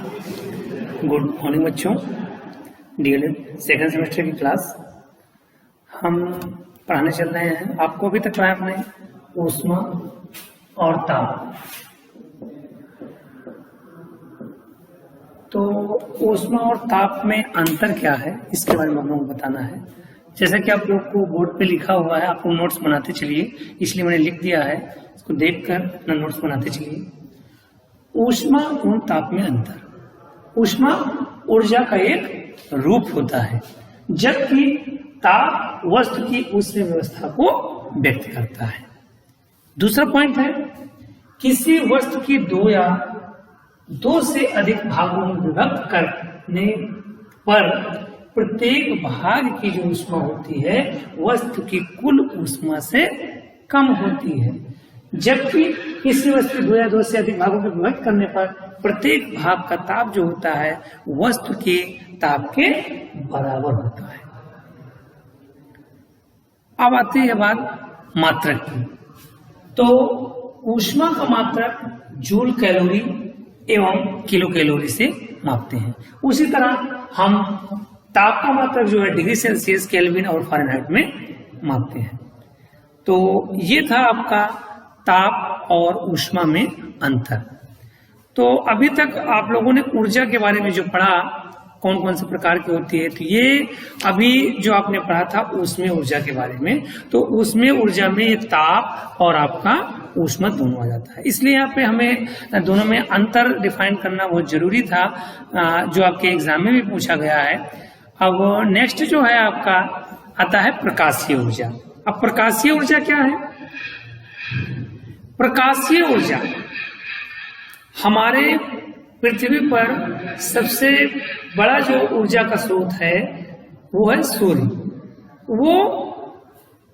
Good morning बच्चों। DElEd second semester की class हम पढ़ाने चल रहे हैं। आपको अभी तक पढ़ाया हमने ऊष्मा और ताप। तो ऊष्मा और ताप में अंतर क्या है इसके बारे में हम लोगों को बताना है। जैसा कि आप लोग को बोर्ड पे लिखा हुआ है, आप लोग नोट्स बनाते चलिए, इसलिए मैंने लिख दिया है, इसको देखकर अपना नोट्स बनाते चलिए। ऊष्मा और ताप में अंतर। ऊष्मा ऊर्जा का एक रूप होता है, जबकि ताप वस्तु की ऊष्मीय व्यवस्था को व्यक्त करता है। दूसरा पॉइंट है, किसी वस्तु की दो या दो से अधिक भागों में विभक्त करने पर प्रत्येक भाग की जो ऊष्मा होती है वस्तु की कुल ऊष्मा से कम होती है, जबकि किसी वस्तु दो या दो से अधिक भागों में विभक्त करने पर प्रत्येक भाग का ताप जो होता है वस्तु के ताप के बराबर होता है। अब आती है बात मात्रक की। तो ऊष्मा का मात्रक जूल कैलोरी एवं किलो कैलोरी से मापते हैं। उसी तरह हम ताप का मात्रक जो है डिग्री सेल्सियस, केल्विन और फ़ारेनहाइट में मापते हैं। तो ये था आपका ताप और ऊष्मा में अंतर। तो अभी तक आप लोगों ने ऊर्जा के बारे में जो पढ़ा, कौन कौन से प्रकार की होती है, तो ये अभी जो आपने पढ़ा था ऊष्मीय ऊर्जा के बारे में। तो ऊष्मीय ऊर्जा में ताप और आपका ऊष्मा दोनों आ जाता है, इसलिए यहाँ पे हमें दोनों में अंतर डिफाइन करना बहुत जरूरी था, जो आपके एग्जाम में भी पूछा गया है। अब नेक्स्ट जो है आपका आता है प्रकाशीय ऊर्जा। अब प्रकाशीय ऊर्जा क्या है? प्रकाशीय ऊर्जा हमारे पृथ्वी पर सबसे बड़ा जो ऊर्जा का स्रोत है वो है सूर्य। वो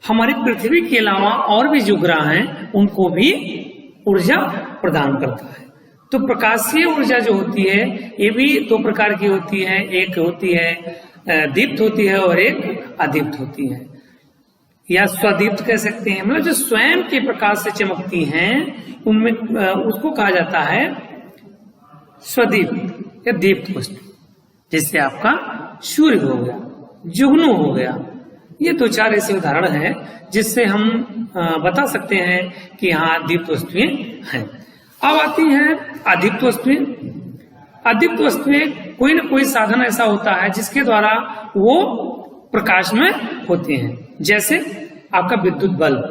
हमारी पृथ्वी के अलावा और भी जो ग्रह हैं उनको भी ऊर्जा प्रदान करता है। तो प्रकाशीय ऊर्जा जो होती है ये भी दो प्रकार की होती है। एक होती है दीप्त होती है और एक अदीप्त होती है, या स्वदीप्त कह सकते हैं। मतलब जो स्वयं के प्रकाश से चमकती हैं उनमें उसको कहा जाता है स्वदीप्त या दीप्त वस्तु। जिससे आपका सूर्य हो गया, जुगनू हो गया। ये दो चार ऐसे उदाहरण हैं जिससे हम बता सकते हैं कि हाँ दीप्त वस्तुएं हैं। अब आती हैं अदीप्त वस्तुएं। अदीप्त वस्तुएं कोई न कोई साधन ऐसा होता है जिसके द्वारा वो प्रकाश में होते हैं, जैसे आपका विद्युत बल्ब,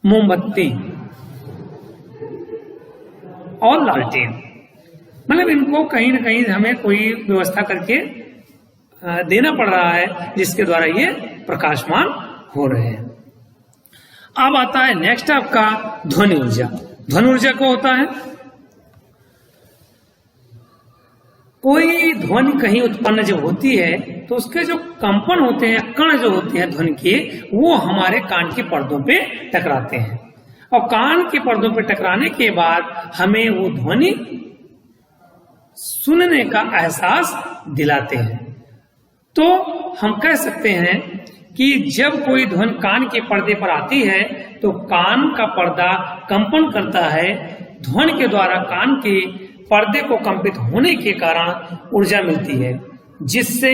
मोमबत्ती और लालटेन। मतलब इनको कहीं न कहीं हमें कोई व्यवस्था करके देना पड़ रहा है जिसके द्वारा ये प्रकाशमान हो रहे हैं। अब आता है नेक्स्ट आपका ध्वनि ऊर्जा। ध्वनि ऊर्जा क्या होता है? कोई ध्वनि कहीं उत्पन्न जब होती है तो उसके जो कंपन होते हैं, कण जो होते हैं ध्वनि के, वो हमारे कान के पर्दों पे टकराते हैं और कान के पर्दों पे टकराने के बाद हमें वो ध्वनि सुनने का एहसास दिलाते हैं। तो हम कह सकते हैं कि जब कोई ध्वनि कान के पर्दे पर आती है तो कान का पर्दा कंपन करता है। ध्वनि के द्वारा कान के पर्दे को कंपित होने के कारण ऊर्जा मिलती है, जिससे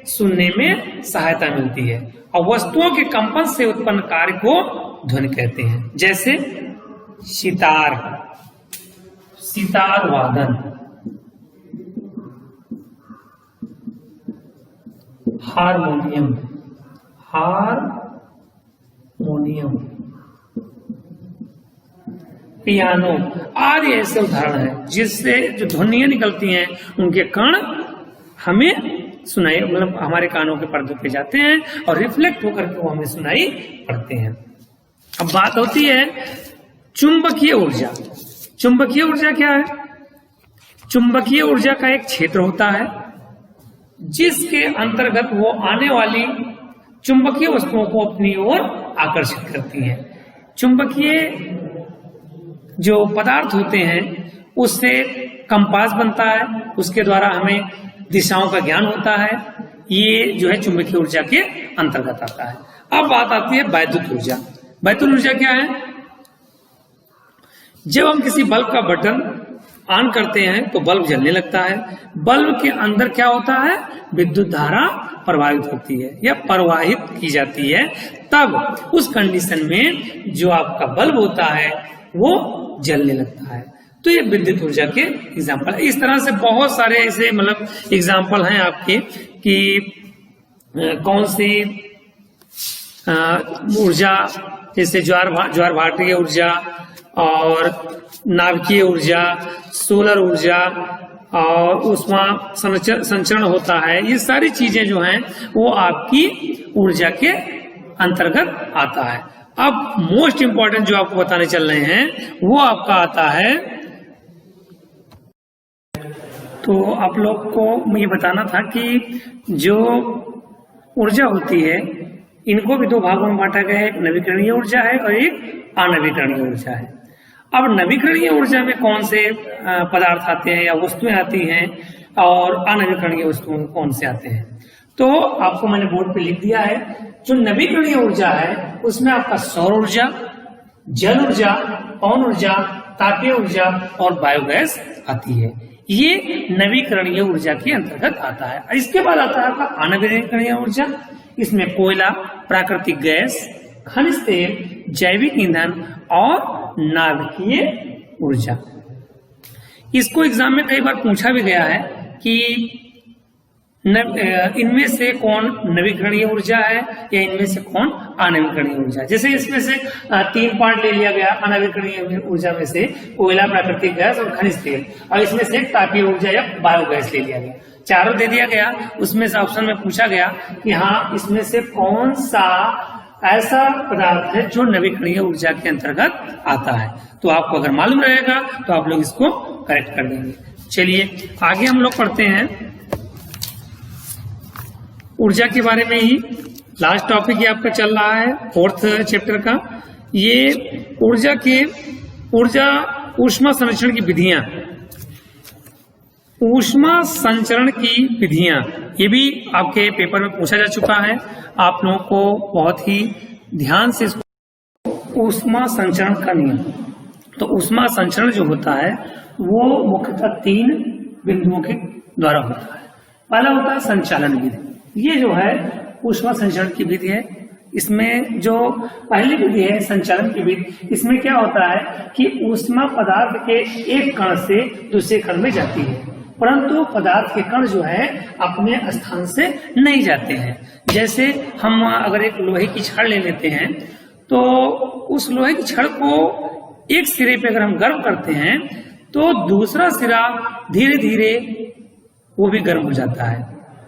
सुनने में सहायता मिलती है। और वस्तुओं के कंपन से उत्पन्न कार्य को ध्वनि कहते हैं, जैसे सितार, सितार वादन, हारमोनियम, हारमोनियम, पियानो आदि ऐसे उदाहरण है जिससे जो ध्वनियां निकलती हैं उनके कण हमें सुनाई, मतलब हमारे कानों के पर्दों पे जाते हैं और रिफ्लेक्ट होकर के वो हमें सुनाई पड़ते हैं। अब बात होती है चुंबकीय ऊर्जा। चुंबकीय ऊर्जा क्या है? चुंबकीय ऊर्जा का एक क्षेत्र होता है जिसके अंतर्गत वो आने वाली चुंबकीय वस्तुओं को अपनी ओर आकर्षित करती है। चुंबकीय जो पदार्थ होते हैं उससे कंपास बनता है, उसके द्वारा हमें दिशाओं का ज्ञान होता है। ये जो है चुंबकीय ऊर्जा के अंतर्गत आता है। अब बात आती है वैद्युत ऊर्जा। वैद्युत ऊर्जा क्या है? जब हम किसी बल्ब का बटन ऑन करते हैं तो बल्ब जलने लगता है। बल्ब के अंदर क्या होता है, विद्युत धारा प्रवाहित होती है या प्रवाहित की जाती है। तब उस कंडीशन में जो आपका बल्ब होता है वो जलने लगता है। तो ये विद्युत ऊर्जा के एग्जाम्पल है। इस तरह से बहुत सारे ऐसे मतलब एग्जाम्पल हैं आपके कि कौन सी ऊर्जा, जैसे ज्वार भाटीय ऊर्जा और नाभिकीय ऊर्जा, सोलर ऊर्जा और ऊष्मा संचरण होता है, ये सारी चीजें जो हैं वो आपकी ऊर्जा के अंतर्गत आता है। अब मोस्ट इंपॉर्टेंट जो आपको बताने चल रहे हैं वो आपका आता है, तो आप लोग को ये बताना था कि जो ऊर्जा होती है इनको भी दो भागों में बांटा गया है, एक नवीकरणीय ऊर्जा है और एक अनवीकरणीय ऊर्जा है। अब नवीकरणीय ऊर्जा में कौन से पदार्थ आते हैं या वस्तुएं आती हैं और अनवीकरणीय वस्तुओं में कौन से आते हैं, तो आपको मैंने बोर्ड पे लिख दिया है। जो नवीकरणीय ऊर्जा है उसमें आपका सौर ऊर्जा, जल ऊर्जा, पवन ऊर्जा, तापीय ऊर्जा और बायोगैस आती है। ये नवीकरणीय ऊर्जा के अंतर्गत आता है। इसके बाद आता है आपका अनवीकरणीय ऊर्जा। इसमें कोयला, प्राकृतिक गैस, खनिज तेल, जैविक ईंधन और नाभिकीय ऊर्जा। इसको एग्जाम में कई बार पूछा भी गया है कि इनमें से कौन नवीकरणीय ऊर्जा है या इनमें से कौन अनवीकरणीय ऊर्जा है। जैसे इसमें से 3 पार्ट ले लिया गया अनवीकरणीय ऊर्जा में से, कोयला, प्राकृतिक गैस और खनिज तेल, और इसमें से तापीय ऊर्जा या बायोगैस ले लिया गया। चारों दे दिया गया। उसमें से ऑप्शन में पूछा गया कि हाँ इसमें से कौन सा ऐसा पदार्थ है जो नवीकरणीय ऊर्जा के अंतर्गत आता है। तो आपको अगर मालूम रहेगा तो आप लोग इसको करेक्ट कर देंगे। चलिए आगे हम लोग पढ़ते हैं ऊर्जा के बारे में ही। लास्ट टॉपिक ये आपका चल रहा है 4th चैप्टर का। ये ऊर्जा ऊष्मा संरक्षण की विधियां, ऊष्मा संचरण की विधियां, ये भी आपके पेपर में पूछा जा चुका है। आप लोगों को बहुत ही ध्यान से ऊष्मा संचरण का नियम, तो ऊष्मा संचरण जो होता है वो मुख्यतः 3 बिंदुओं के द्वारा होता है। पहला होता है संचालन विधि। ये जो है ऊष्मा संचरण की विधि है। इसमें जो पहली विधि है संचालन की विधि, इसमें क्या होता है कि ऊष्मा पदार्थ के एक कण से दूसरे कण में जाती है, परंतु पदार्थ के कण जो है अपने स्थान से नहीं जाते हैं। जैसे हम अगर एक लोहे की छड़ ले लेते हैं तो उस लोहे की छड़ को एक सिरे पे अगर हम गर्म करते हैं तो दूसरा सिरा धीरे धीरे वो भी गर्म हो जाता है।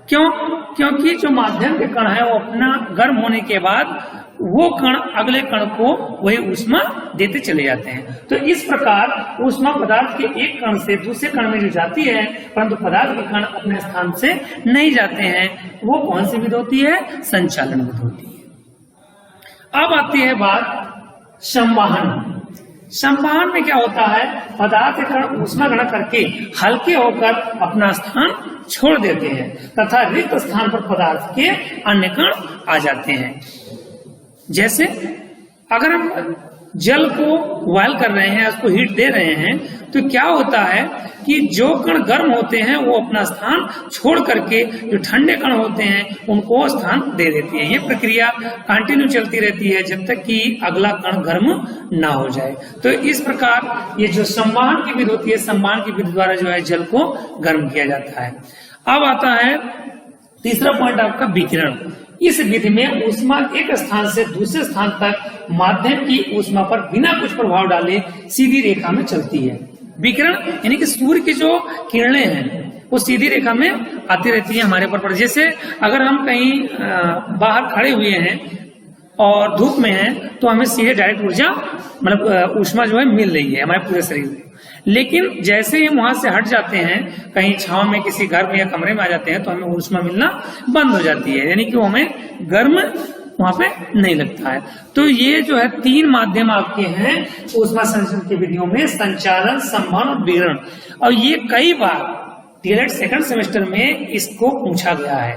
क्यों? क्योंकि जो माध्यम के कण है वो अपना गर्म होने के बाद वो कण अगले कण को वही ऊष्मा देते चले जाते हैं। तो इस प्रकार ऊष्मा पदार्थ के एक कण से दूसरे कण में जो जाती है परंतु पदार्थ के कण अपने स्थान से नहीं जाते हैं, वो कौन सी विधि होती है? संचालन विधि होती है। अब आती है बात संवहन। संवहन में क्या होता है? पदार्थ के कण ऊष्मा ग्रहण करके हल्के होकर अपना स्थान छोड़ देते हैं तथा रिक्त स्थान पर पदार्थ के अन्य कण आ जाते हैं। जैसे अगर हम जल को बॉयल कर रहे हैं, उसको हीट दे रहे हैं, तो क्या होता है कि जो कण गर्म होते हैं वो अपना स्थान छोड़ करके जो ठंडे कण होते हैं उनको स्थान दे देती है। ये प्रक्रिया कंटिन्यू चलती रहती है जब तक कि अगला कण गर्म ना हो जाए। तो इस प्रकार ये जो संवहन की विधि होती है, संवहन की विधि द्वारा जो है जल को गर्म किया जाता है। अब आता है तीसरा पॉइंट आपका विकिरण। इस विधि में ऊष्मा एक स्थान से दूसरे स्थान तक माध्यम की ऊष्मा पर बिना कुछ प्रभाव डाले सीधी रेखा में चलती है। विकिरण यानी कि सूर्य की जो किरणें हैं वो सीधी रेखा में आती रहती है हमारे ऊपर। जैसे अगर हम कहीं बाहर खड़े हुए हैं और धूप में हैं तो हमें सीधे डायरेक्ट ऊर्जा मतलब ऊष्मा जो है मिल रही है हमारे पूरे शरीर में। लेकिन जैसे ही वहां से हट जाते हैं, कहीं छांव में किसी घर में या कमरे में आ जाते हैं तो हमें ऊष्मा मिलना बंद हो जाती है, यानी कि वो हमें गर्म वहां पे नहीं लगता है। तो ये जो है 3 माध्यम आपके हैं ऊष्मा संचरण की विधियों में, संचालन, संवहन और विकिरण। और ये कई बार डीएलएड सेकंड सेमेस्टर में इसको पूछा गया है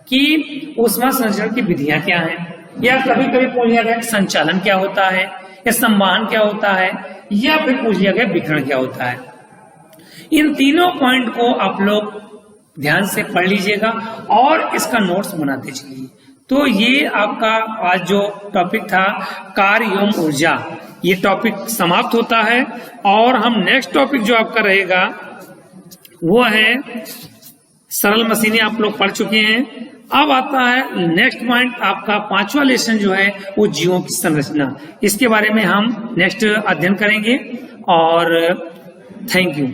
कि ऊष्मा संचरण की विधियां क्या हैं, या कभी कभी पूछ लिया गया संचालन क्या होता है, या संवहन क्या होता है, या फिर पूछ लिया गया विकिरण क्या होता है। इन तीनों पॉइंट को आप लोग ध्यान से पढ़ लीजिएगा और इसका नोट्स बनाते चलिए। तो ये आपका आज जो टॉपिक था कार्य एवं ऊर्जा, ये टॉपिक समाप्त होता है। और हम नेक्स्ट टॉपिक जो आपका रहेगा वो है सरल मशीनें, आप लोग पढ़ चुके हैं। अब आता है नेक्स्ट पॉइंट, आपका 5वां लेसन जो है वो जीवों की संरचना। इसके बारे में हम नेक्स्ट अध्ययन करेंगे और थैंक यू।